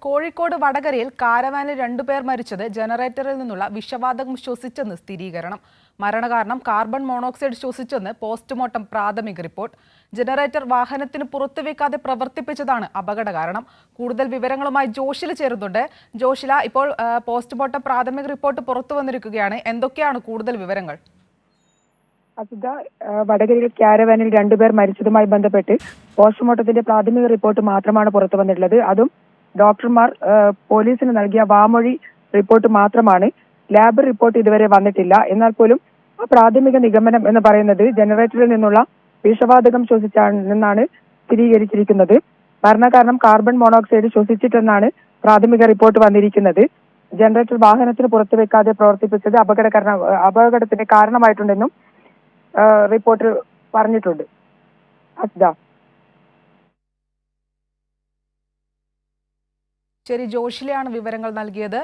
കോഴിക്കോട് വടകരയിൽ കാരവാനിൽ 2 പേർ മരിച്ചത് ജനറേറ്ററിൽ നിന്നുള്ള വിഷവാതകം ശ്വസിച്ചെന്ന് സ്ഥിരീകരണം. മരണകാരണം കാർബൺ മോണോക്സൈഡ് ശ്വസിച്ചെന്ന് പോസ്റ്റ്മോർട്ടം പ്രാഥമിക റിപ്പോർട്ട്. ജനറേറ്റർ വാഹനത്തിന് പുറത്തുവെക്കാതെ പ്രവർത്തിപ്പിച്ചതാണ് അപകട കാരണം. കൂടുതൽ വിവരങ്ങളുമായി ജോഷില ചേരുന്നുണ്ട്. ജോഷില, ഇപ്പോൾ പോസ്റ്റ്മോർട്ടം പ്രാഥമിക റിപ്പോർട്ട് പുറത്തു വന്നിരിക്കുകയാണ്. എന്തൊക്കെയാണ് കൂടുതൽ വിവരങ്ങൾ? വടകരയിൽ കാരവാനിൽ 2 പേർ മരിച്ചതുമായി ബന്ധപ്പെട്ട് പോസ്റ്റ്മോർട്ടത്തിന്റെ പ്രാഥമിക റിപ്പോർട്ട് മാത്രമാണ് പുറത്തു വന്നിട്ടുള്ളത്. അതും ഡോക്ടർമാർ പോലീസിന് നൽകിയ വാമൊഴി റിപ്പോർട്ട് മാത്രമാണ്. ലാബ് റിപ്പോർട്ട് ഇതുവരെ വന്നിട്ടില്ല. എന്നാൽ പോലും ആ പ്രാഥമിക നിഗമനം എന്ന് പറയുന്നത് ജനറേറ്ററിൽ നിന്നുള്ള വിഷവാതകം ശ്വസിച്ചാണെന്നാണ് സ്ഥിരീകരിച്ചിരിക്കുന്നത്. മരണകാരണം കാർബൺ മോണോക്സൈഡ് ശ്വസിച്ചിട്ടെന്നാണ് പ്രാഥമിക റിപ്പോർട്ട് വന്നിരിക്കുന്നത്. ജനറേറ്റർ വാഹനത്തിന് പുറത്തുവെക്കാതെ പ്രവർത്തിപ്പിച്ചത് അപകടത്തിന് കാരണമായിട്ടുണ്ടെന്നും റിപ്പോർട്ടിൽ പറഞ്ഞിട്ടുണ്ട്. ശരി, ജോഷിലയാണ് വിവരങ്ങൾ നൽകിയത്.